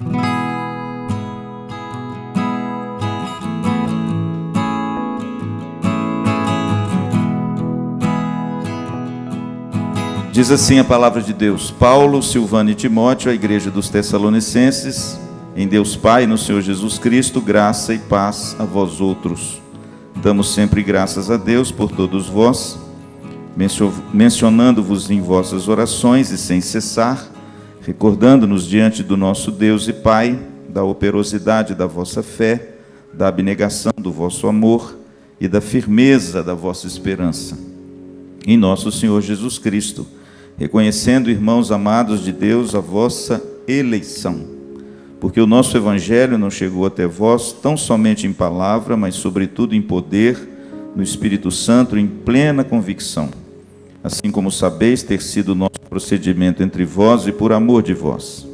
Diz assim a palavra de Deus: Paulo, Silvano e Timóteo, à igreja dos Tessalonicenses, em Deus Pai e no Senhor Jesus Cristo, graça e paz a vós outros. Damos sempre graças a Deus por todos vós, mencionando-vos em vossas orações e sem cessar, recordando-nos diante do nosso Deus e Pai, da operosidade da vossa fé, da abnegação do vosso amor e da firmeza da vossa esperança em nosso Senhor Jesus Cristo, reconhecendo, irmãos amados de Deus, a vossa eleição, porque o nosso Evangelho não chegou até vós tão somente em palavra, mas sobretudo em poder, no Espírito Santo, em plena convicção, assim como sabeis ter sido o nosso procedimento entre vós e por amor de vós.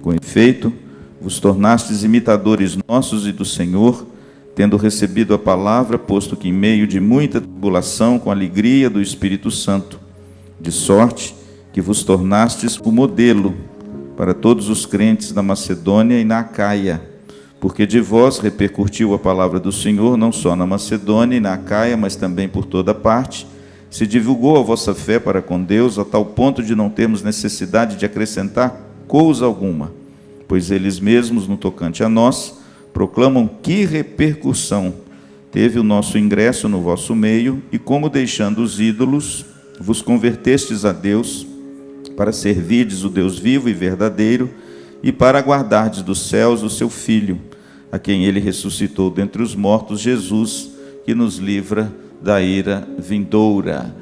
Com efeito, vos tornastes imitadores nossos e do Senhor, tendo recebido a palavra, posto que em meio de muita tribulação, com alegria do Espírito Santo, de sorte que vos tornastes o modelo para todos os crentes na Macedônia e na Acaia, porque de vós repercutiu a palavra do Senhor, não só na Macedônia e na Acaia, mas também por toda parte. Se divulgou a vossa fé para com Deus, a tal ponto de não termos necessidade de acrescentar coisa alguma, pois eles mesmos, no tocante a nós, proclamam que repercussão teve o nosso ingresso no vosso meio, e como deixando os ídolos, vos convertestes a Deus, para servirdes o Deus vivo e verdadeiro, e para aguardardes dos céus o seu Filho, a quem ele ressuscitou dentre os mortos, Jesus, que nos livra da ira vindoura.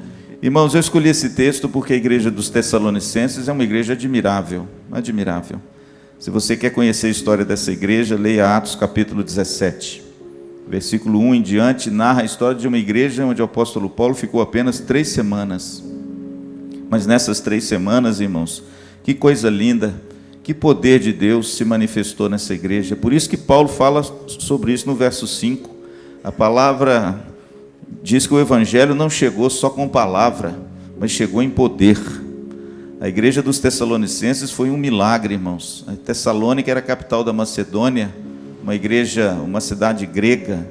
Irmãos, eu escolhi esse texto porque a igreja dos Tessalonicenses é uma igreja admirável, admirável. Se você quer conhecer a história dessa igreja, leia Atos capítulo 17. Versículo 1 em diante, narra a história de uma igreja onde o apóstolo Paulo ficou apenas 3 semanas. Mas nessas 3 semanas, irmãos, que coisa linda, que poder de Deus se manifestou nessa igreja. Por isso que Paulo fala sobre isso no verso 5. A palavra diz que o evangelho não chegou só com palavra, mas chegou em poder. A igreja dos Tessalonicenses foi um milagre, irmãos. A Tessalônica era a capital da Macedônia, uma igreja, uma cidade grega,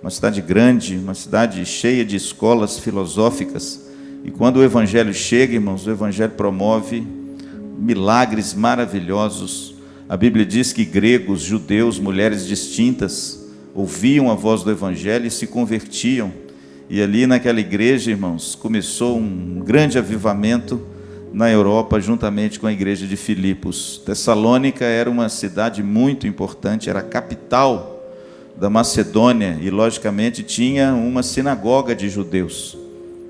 uma cidade grande, uma cidade cheia de escolas filosóficas. E quando o evangelho chega, irmãos, o evangelho promove milagres maravilhosos. A Bíblia diz que gregos, judeus, mulheres distintas ouviam a voz do evangelho e se convertiam. E ali naquela igreja, irmãos, começou um grande avivamento na Europa, juntamente com a igreja de Filipos. Tessalônica era uma cidade muito importante, era a capital da Macedônia e, logicamente, tinha uma sinagoga de judeus.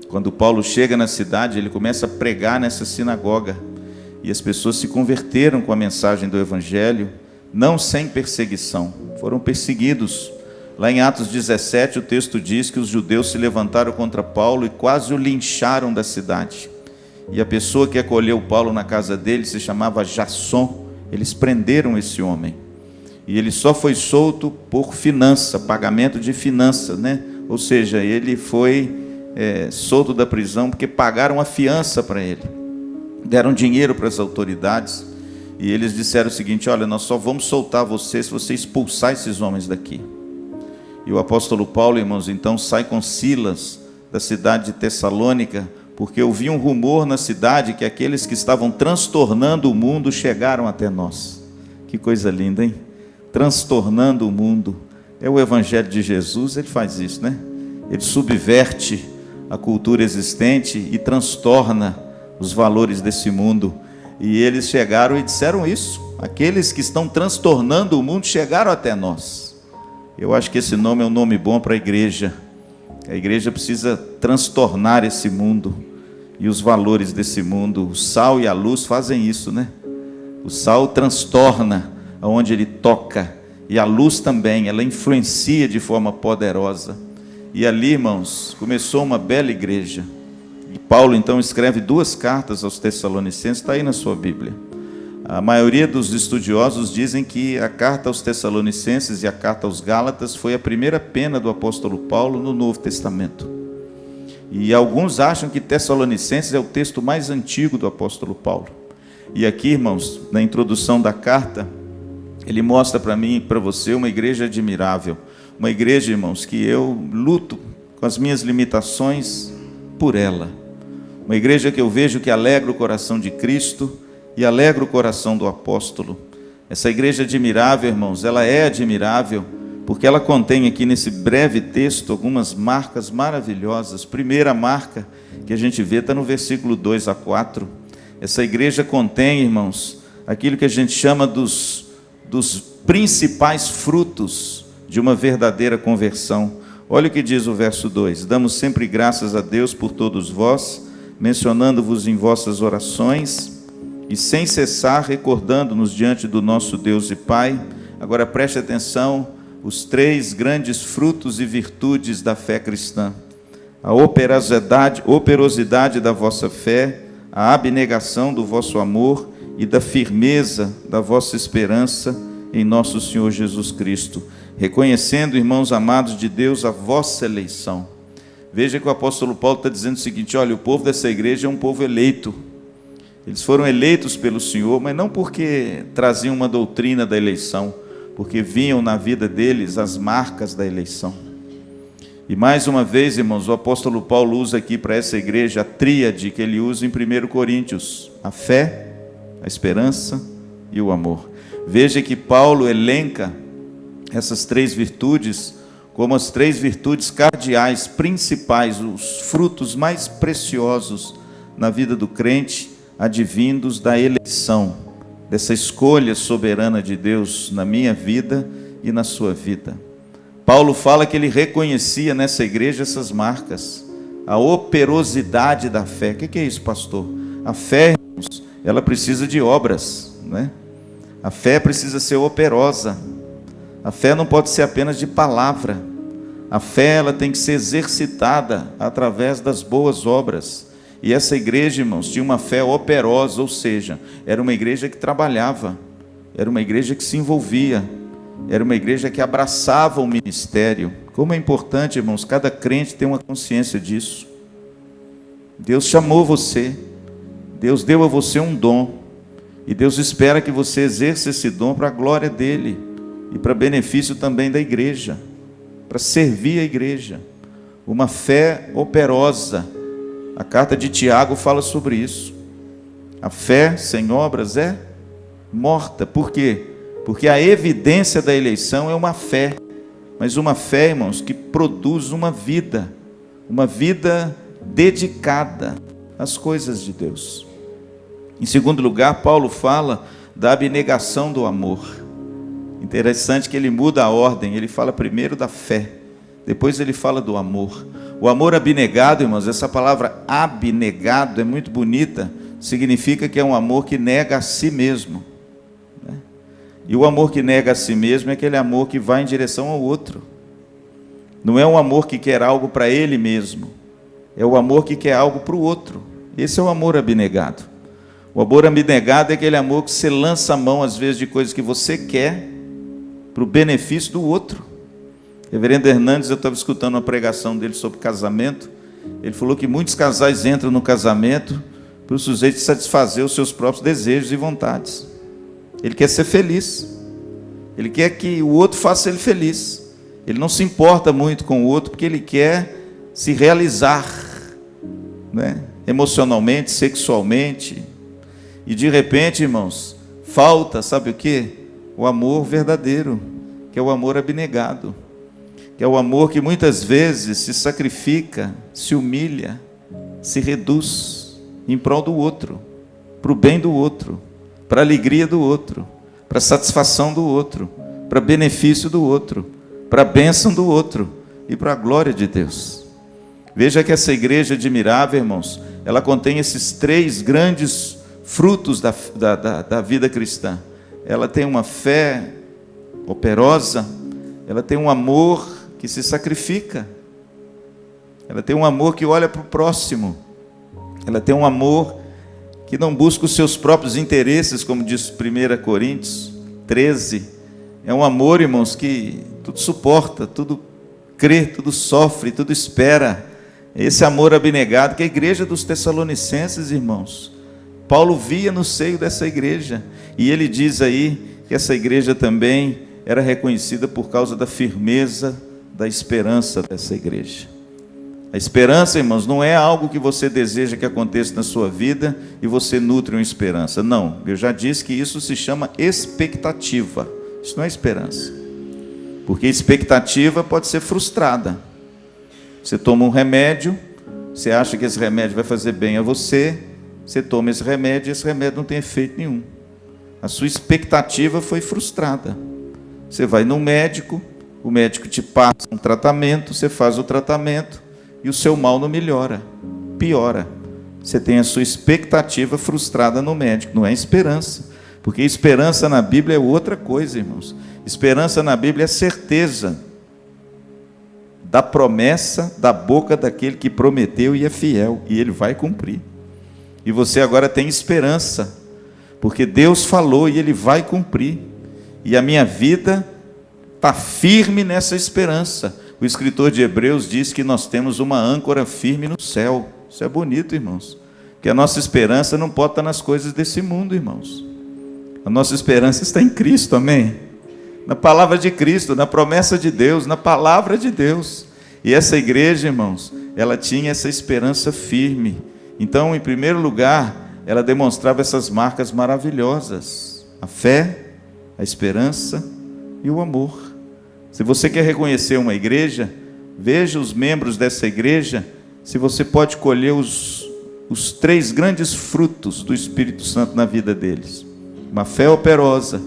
Quando Paulo chega na cidade, ele começa a pregar nessa sinagoga, e as pessoas se converteram com a mensagem do evangelho, não sem perseguição, foram perseguidos. Lá em Atos 17, o texto diz que os judeus se levantaram contra Paulo e quase o lincharam da cidade. E a pessoa que acolheu Paulo na casa dele se chamava Jasson. Eles prenderam esse homem, e ele só foi solto por finança, pagamento de finança, né? Ou seja, ele foi solto da prisão porque pagaram a fiança para ele, deram dinheiro para as autoridades, e eles disseram o seguinte: olha, nós só vamos soltar você se você expulsar esses homens daqui. E o apóstolo Paulo, irmãos, então sai com Silas da cidade de Tessalônica, porque ouvi um rumor na cidade que aqueles que estavam transtornando o mundo chegaram até nós. Que coisa linda, hein? Transtornando o mundo. É o evangelho de Jesus, ele faz isso, né? Ele subverte a cultura existente e transtorna os valores desse mundo. E eles chegaram e disseram isso: aqueles que estão transtornando o mundo chegaram até nós. Eu acho que esse nome é um nome bom para a igreja. A igreja precisa transtornar esse mundo e os valores desse mundo. O sal e a luz fazem isso, né? O sal transtorna aonde ele toca, e a luz também, ela influencia de forma poderosa. E ali, irmãos, começou uma bela igreja. E Paulo então escreve 2 cartas aos Tessalonicenses, está aí na sua Bíblia. A maioria dos estudiosos dizem que a carta aos Tessalonicenses e a carta aos Gálatas foi a primeira pena do apóstolo Paulo no Novo Testamento. E alguns acham que Tessalonicenses é o texto mais antigo do apóstolo Paulo. E aqui, irmãos, na introdução da carta, ele mostra para mim e para você uma igreja admirável. Uma igreja, irmãos, que eu luto com as minhas limitações por ela. Uma igreja que eu vejo que alegra o coração de Cristo e alegra o coração do apóstolo. Essa igreja admirável, irmãos, ela é admirável porque ela contém aqui nesse breve texto algumas marcas maravilhosas. Primeira marca que a gente vê está no versículo 2 a 4. Essa igreja contém, irmãos, aquilo que a gente chama dos principais frutos de uma verdadeira conversão. Olha o que diz o verso 2: damos sempre graças a Deus por todos vós, mencionando-vos em vossas orações, e sem cessar recordando-nos diante do nosso Deus e Pai. Agora preste atenção, os 3 grandes frutos e virtudes da fé cristã: a operosidade da vossa fé, a abnegação do vosso amor e da firmeza da vossa esperança em nosso Senhor Jesus Cristo, reconhecendo, irmãos amados de Deus, a vossa eleição. Veja que o apóstolo Paulo está dizendo o seguinte: olha, o povo dessa igreja é um povo eleito. Eles foram eleitos pelo Senhor, mas não porque traziam uma doutrina da eleição, porque viam na vida deles as marcas da eleição. E mais uma vez, irmãos, o apóstolo Paulo usa aqui para essa igreja a tríade que ele usa em 1 Coríntios: a fé, a esperança e o amor. Veja que Paulo elenca essas 3 virtudes como as 3 virtudes cardeais, principais, os frutos mais preciosos na vida do crente, advindos da eleição, dessa escolha soberana de Deus na minha vida e na sua vida. Paulo fala que ele reconhecia nessa igreja essas marcas, a operosidade da fé. O que é isso, pastor? A fé, irmãos, ela precisa de obras, né? A fé precisa ser operosa. A fé não pode ser apenas de palavra. A fé, ela tem que ser exercitada através das boas obras. E essa igreja, irmãos, tinha uma fé operosa, ou seja, era uma igreja que trabalhava, era uma igreja que se envolvia, era uma igreja que abraçava o ministério. Como é importante, irmãos, cada crente tem uma consciência disso. Deus chamou você, Deus deu a você um dom, e Deus espera que você exerça esse dom para a glória dele, e para benefício também da igreja, para servir a igreja. Uma fé operosa. A carta de Tiago fala sobre isso. A fé sem obras é morta. Por quê? Porque a evidência da eleição é uma fé, mas uma fé, irmãos, que produz uma vida dedicada às coisas de Deus. Em segundo lugar, Paulo fala da abnegação do amor. Interessante que ele muda a ordem, ele fala primeiro da fé, depois ele fala do amor. O amor abnegado, irmãos, essa palavra abnegado é muito bonita, significa que é um amor que nega a si mesmo, né? E o amor que nega a si mesmo é aquele amor que vai em direção ao outro. Não é um amor que quer algo para ele mesmo, é o amor que quer algo para o outro. Esse é o amor abnegado. O amor abnegado é aquele amor que você lança a mão, às vezes, de coisas que você quer para o benefício do outro. Reverendo Hernandes, eu estava escutando uma pregação dele sobre casamento. Ele falou que muitos casais entram no casamento para o sujeito satisfazer os seus próprios desejos e vontades. Ele quer ser feliz. Ele quer que o outro faça ele feliz. Ele não se importa muito com o outro porque ele quer se realizar, né? Emocionalmente, sexualmente. E de repente, irmãos, falta, sabe o quê? O amor verdadeiro, que é o amor abnegado, que é o amor que muitas vezes se sacrifica, se humilha, se reduz em prol do outro, para o bem do outro, para a alegria do outro, para a satisfação do outro, para benefício do outro, para a bênção do outro e para a glória de Deus. Veja que essa igreja admirável, irmãos, ela contém esses 3 grandes frutos da vida cristã. Ela tem uma fé operosa, ela tem um amor que se sacrifica, ela tem um amor que olha para o próximo, ela tem um amor que não busca os seus próprios interesses, como diz 1 Coríntios 13. É um amor, irmãos, que tudo suporta, tudo crê, tudo sofre, tudo espera. Esse amor abnegado que a igreja dos Tessalonicenses, irmãos, Paulo via no seio dessa igreja, e ele diz aí que essa igreja também era reconhecida por causa da firmeza da esperança dessa igreja. A esperança, irmãos, não é algo que você deseja que aconteça na sua vida e você nutre uma esperança. Não, eu já disse que isso se chama expectativa. Isso não é esperança. Porque expectativa pode ser frustrada. Você toma um remédio, você acha que esse remédio vai fazer bem a você, você toma esse remédio e esse remédio não tem efeito nenhum. A sua expectativa foi frustrada. Você vai no médico, o médico te passa um tratamento, você faz o tratamento e o seu mal não melhora, piora. Você tem a sua expectativa frustrada no médico, não é esperança. Porque esperança na Bíblia é outra coisa, irmãos. Esperança na Bíblia é certeza da promessa da boca daquele que prometeu e é fiel, e ele vai cumprir. E você agora tem esperança, porque Deus falou e ele vai cumprir. E a minha vida está firme nessa esperança. O escritor de Hebreus diz que nós temos uma âncora firme no céu. Isso é bonito, irmãos. Que a nossa esperança não pode estar nas coisas desse mundo, irmãos. A nossa esperança está em Cristo, amém? Na palavra de Cristo, na promessa de Deus, na palavra de Deus. E essa igreja, irmãos, ela tinha essa esperança firme. Então, em primeiro lugar, ela demonstrava essas marcas maravilhosas: a fé, a esperança e o amor. Se você quer reconhecer uma igreja, veja os membros dessa igreja, se você pode colher os 3 grandes frutos do Espírito Santo na vida deles: uma fé operosa,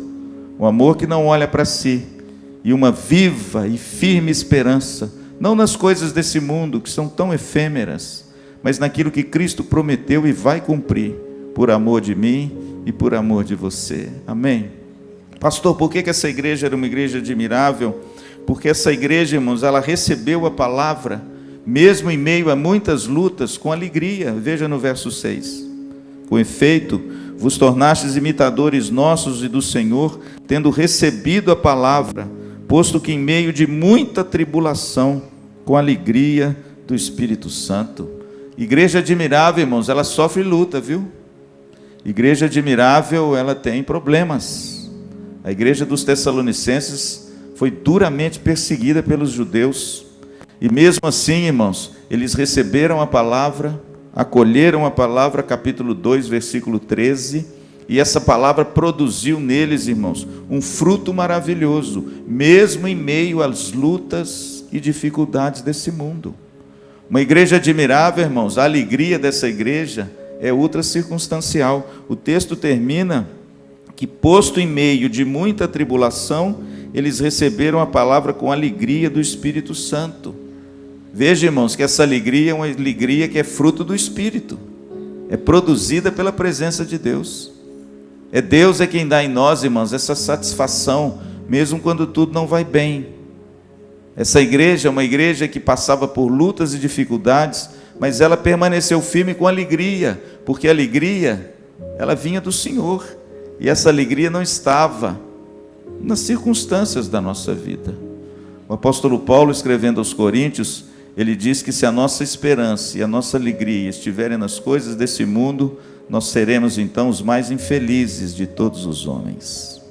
um amor que não olha para si, e uma viva e firme esperança, não nas coisas desse mundo que são tão efêmeras, mas naquilo que Cristo prometeu e vai cumprir, por amor de mim e por amor de você. Amém? Pastor, por que essa igreja era uma igreja admirável? Porque essa igreja, irmãos, ela recebeu a palavra, mesmo em meio a muitas lutas, com alegria. Veja no verso 6. Com efeito, vos tornastes imitadores nossos e do Senhor, tendo recebido a palavra, posto que em meio de muita tribulação, com alegria do Espírito Santo. Igreja admirável, irmãos, ela sofre luta, viu? Igreja admirável, ela tem problemas. A igreja dos Tessalonicenses foi duramente perseguida pelos judeus. E mesmo assim, irmãos, eles receberam a palavra, acolheram a palavra, capítulo 2, versículo 13, e essa palavra produziu neles, irmãos, um fruto maravilhoso, mesmo em meio às lutas e dificuldades desse mundo. Uma igreja admirável, irmãos, a alegria dessa igreja é ultra circunstancial. O texto termina que, posto em meio de muita tribulação, eles receberam a palavra com alegria do Espírito Santo. Veja, irmãos, que essa alegria é uma alegria que é fruto do Espírito, é produzida pela presença de Deus. É Deus quem dá em nós, irmãos, essa satisfação, mesmo quando tudo não vai bem. Essa igreja é uma igreja que passava por lutas e dificuldades, mas ela permaneceu firme com alegria, porque a alegria, ela vinha do Senhor, e essa alegria não estava nas circunstâncias da nossa vida. O apóstolo Paulo, escrevendo aos Coríntios, ele diz que se a nossa esperança e a nossa alegria estiverem nas coisas desse mundo, nós seremos então os mais infelizes de todos os homens.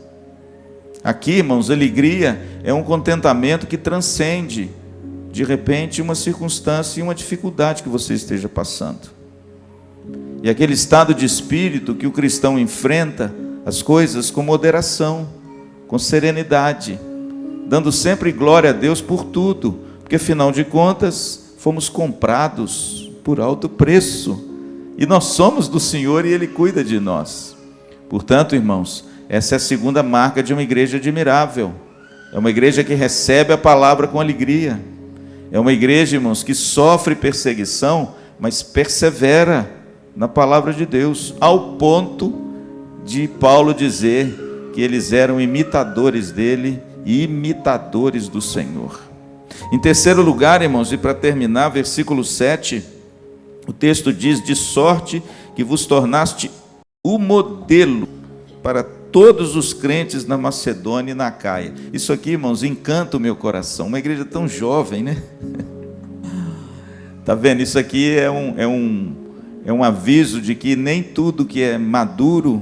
Aqui, irmãos, alegria é um contentamento que transcende, de repente, uma circunstância e uma dificuldade que você esteja passando. E aquele estado de espírito que o cristão enfrenta as coisas com moderação, com serenidade, dando sempre glória a Deus por tudo, porque afinal de contas, fomos comprados por alto preço, e nós somos do Senhor e Ele cuida de nós. Portanto, irmãos, essa é a segunda marca de uma igreja admirável. É uma igreja que recebe a palavra com alegria. É uma igreja, irmãos, que sofre perseguição, mas persevera na palavra de Deus, ao ponto de Paulo dizer que eles eram imitadores dele e imitadores do Senhor. Em terceiro lugar, irmãos, e para terminar, versículo 7, o texto diz: de sorte que vos tornaste o modelo para todos os crentes na Macedônia e na Acaia. Isso aqui, irmãos, encanta o meu coração. Uma igreja tão jovem, né? Está vendo? Isso aqui é um aviso de que nem tudo que é maduro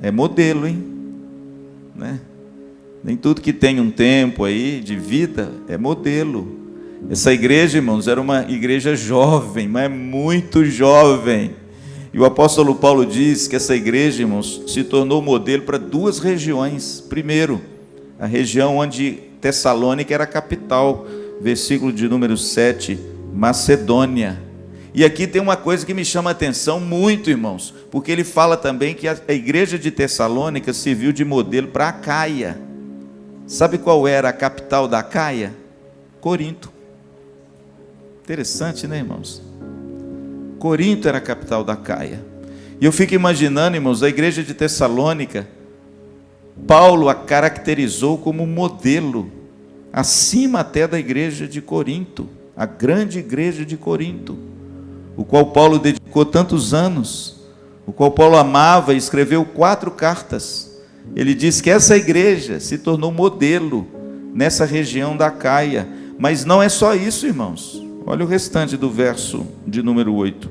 é modelo, hein? né? Nem tudo que tem um tempo aí de vida é modelo. Essa igreja, irmãos, era uma igreja jovem, mas muito jovem. E o apóstolo Paulo diz que essa igreja, irmãos, se tornou modelo para duas regiões. Primeiro, a região onde Tessalônica era a capital, versículo de número 7, Macedônia. E aqui tem uma coisa que me chama a atenção muito, irmãos, porque ele fala também que a igreja de Tessalônica serviu de modelo para Acaia. Sabe qual era a capital da Acaia? Corinto. Interessante, né, irmãos? Corinto era a capital da Acaia. E eu fico imaginando, irmãos, a igreja de Tessalônica, Paulo a caracterizou como modelo, acima até da igreja de Corinto, a grande igreja de Corinto, o qual Paulo dedicou tantos anos, o qual Paulo amava e escreveu 4 cartas. Ele diz que essa igreja se tornou modelo nessa região da Acaia. Mas não é só isso, irmãos. Olha o restante do verso de número 8.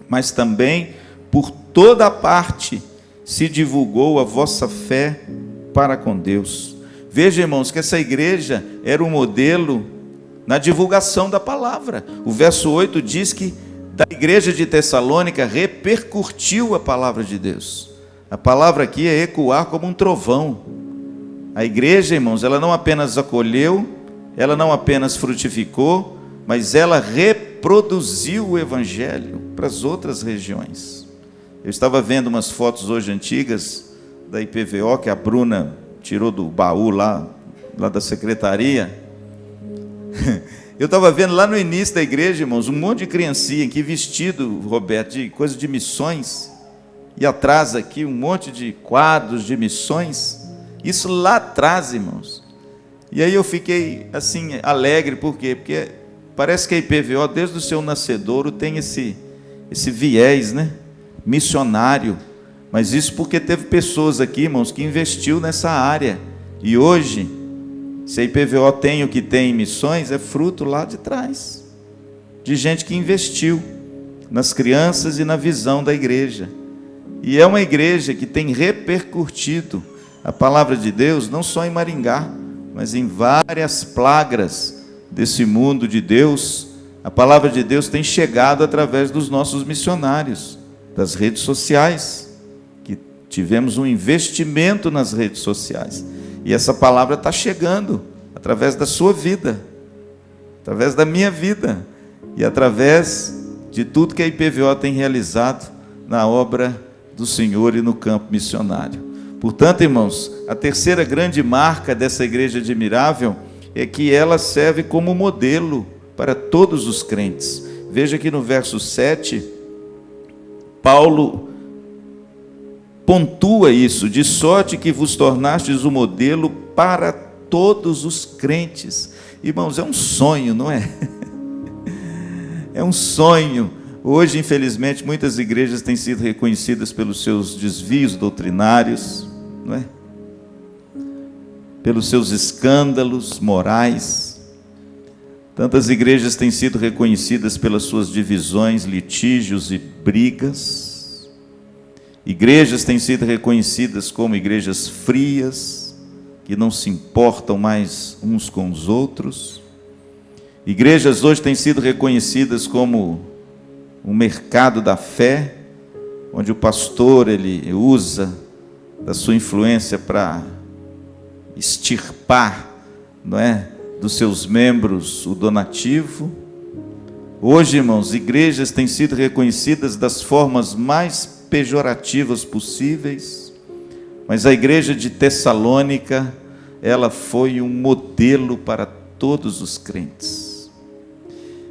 Mas também por toda parte se divulgou a vossa fé para com Deus. Veja, irmãos, que essa igreja era um modelo na divulgação da palavra. O verso 8 diz que da igreja de Tessalônica repercutiu a palavra de Deus. A palavra aqui é ecoar como um trovão. A igreja, irmãos, ela não apenas acolheu, ela não apenas frutificou, mas ela reproduziu o evangelho para as outras regiões. Eu estava vendo umas fotos hoje antigas da IPVO, que a Bruna tirou do baú lá da secretaria. Eu estava vendo lá no início da igreja, irmãos, um monte de criancinha aqui vestido, Roberto, de coisa de missões. E atrás aqui um monte de quadros de missões. Isso lá atrás, irmãos. E aí eu fiquei assim alegre, por quê? Porque parece que a IPVO, desde o seu nascedouro, tem esse viés, né? Missionário. Mas isso porque teve pessoas aqui, irmãos, que investiu nessa área. E hoje, se a IPVO tem o que tem em missões, é fruto lá de trás, de gente que investiu nas crianças e na visão da igreja. E é uma igreja que tem repercutido a palavra de Deus, não só em Maringá, mas em várias plagas desse mundo de Deus. A palavra de Deus tem chegado através dos nossos missionários, das redes sociais, que tivemos um investimento nas redes sociais. E essa palavra está chegando através da sua vida, através da minha vida, e através de tudo que a IPVO tem realizado na obra do Senhor e no campo missionário. Portanto, irmãos, a terceira grande marca dessa igreja admirável é que ela serve como modelo para todos os crentes. Veja que no verso 7, Paulo pontua isso: de sorte que vos tornastes o modelo para todos os crentes. Irmãos, é um sonho, não é? É um sonho. Hoje, infelizmente, muitas igrejas têm sido reconhecidas pelos seus desvios doutrinários, não é? Pelos seus escândalos morais. Tantas igrejas têm sido reconhecidas pelas suas divisões, litígios e brigas. Igrejas têm sido reconhecidas como igrejas frias, que não se importam mais uns com os outros. Igrejas hoje têm sido reconhecidas como um mercado da fé, onde o pastor ele usa da sua influência para extirpar, não é, dos seus membros o donativo. Hoje, irmãos, igrejas têm sido reconhecidas das formas mais pejorativas possíveis, mas a igreja de Tessalônica, ela foi um modelo para todos os crentes.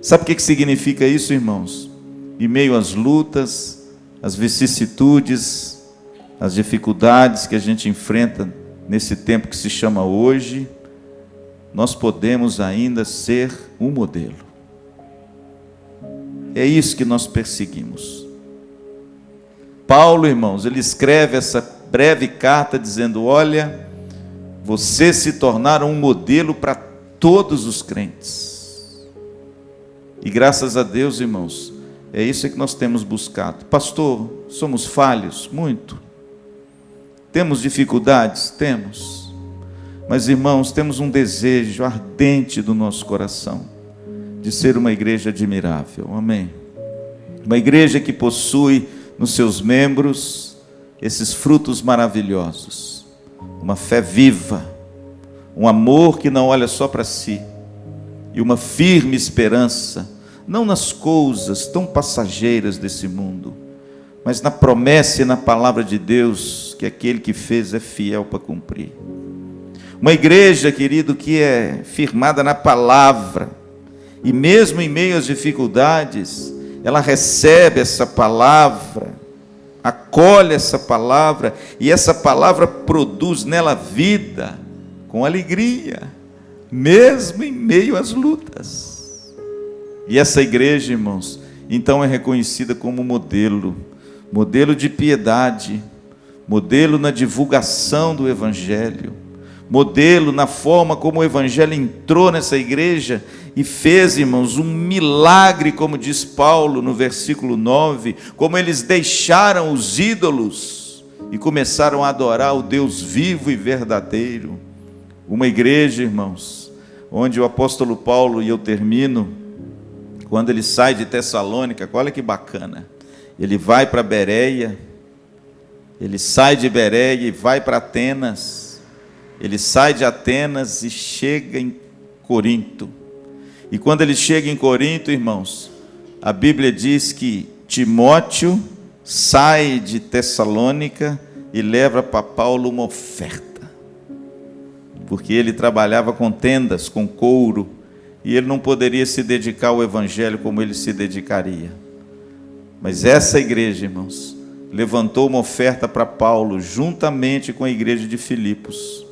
Sabe o que significa isso, irmãos? Em meio às lutas, às vicissitudes, às dificuldades que a gente enfrenta nesse tempo que se chama hoje, nós podemos ainda ser um modelo. É isso que nós perseguimos. Paulo, irmãos, ele escreve essa breve carta dizendo: olha, vocês se tornaram um modelo para todos os crentes. E graças a Deus, irmãos, é isso que nós temos buscado. Pastor, somos falhos? Muito. Temos dificuldades? Temos. Mas, irmãos, temos um desejo ardente do nosso coração de ser uma igreja admirável. Amém. Uma igreja que possui nos seus membros esses frutos maravilhosos. Uma fé viva, um amor que não olha só para si, e uma firme esperança, não nas coisas tão passageiras desse mundo, mas na promessa e na palavra de Deus, que aquele que fez é fiel para cumprir. Uma igreja, querido, que é firmada na palavra, e mesmo em meio às dificuldades, ela recebe essa palavra, acolhe essa palavra, e essa palavra produz nela vida, com alegria, mesmo em meio às lutas. E essa igreja, irmãos, então é reconhecida como modelo de piedade, modelo na divulgação do Evangelho, modelo na forma como o Evangelho entrou nessa igreja e fez, irmãos, um milagre, como diz Paulo no versículo 9, como eles deixaram os ídolos e começaram a adorar o Deus vivo e verdadeiro. Uma igreja, irmãos, onde o apóstolo Paulo, e eu termino, quando ele sai de Tessalônica, olha que bacana, ele vai para Bereia, ele sai de Bereia e vai para Atenas, ele sai de Atenas e chega em Corinto. E quando ele chega em Corinto, irmãos, a Bíblia diz que Timóteo sai de Tessalônica e leva para Paulo uma oferta, porque ele trabalhava com tendas, com couro, e ele não poderia se dedicar ao Evangelho como ele se dedicaria. Mas essa igreja, irmãos, levantou uma oferta para Paulo, juntamente com a igreja de Filipos.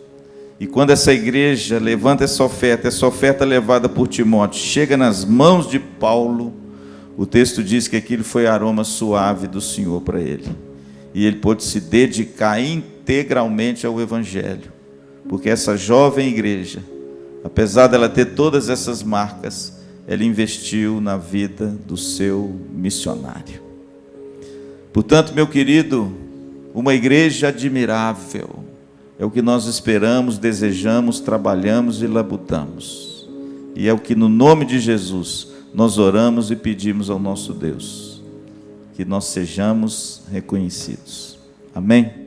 E quando essa igreja levanta essa oferta levada por Timóteo, chega nas mãos de Paulo, o texto diz que aquilo foi aroma suave do Senhor para ele. E ele pôde se dedicar integralmente ao Evangelho. Porque essa jovem igreja, apesar dela ter todas essas marcas, ela investiu na vida do seu missionário. Portanto, meu querido, uma igreja admirável é o que nós esperamos, desejamos, trabalhamos e labutamos. E é o que no nome de Jesus nós oramos e pedimos ao nosso Deus, que nós sejamos reconhecidos. Amém?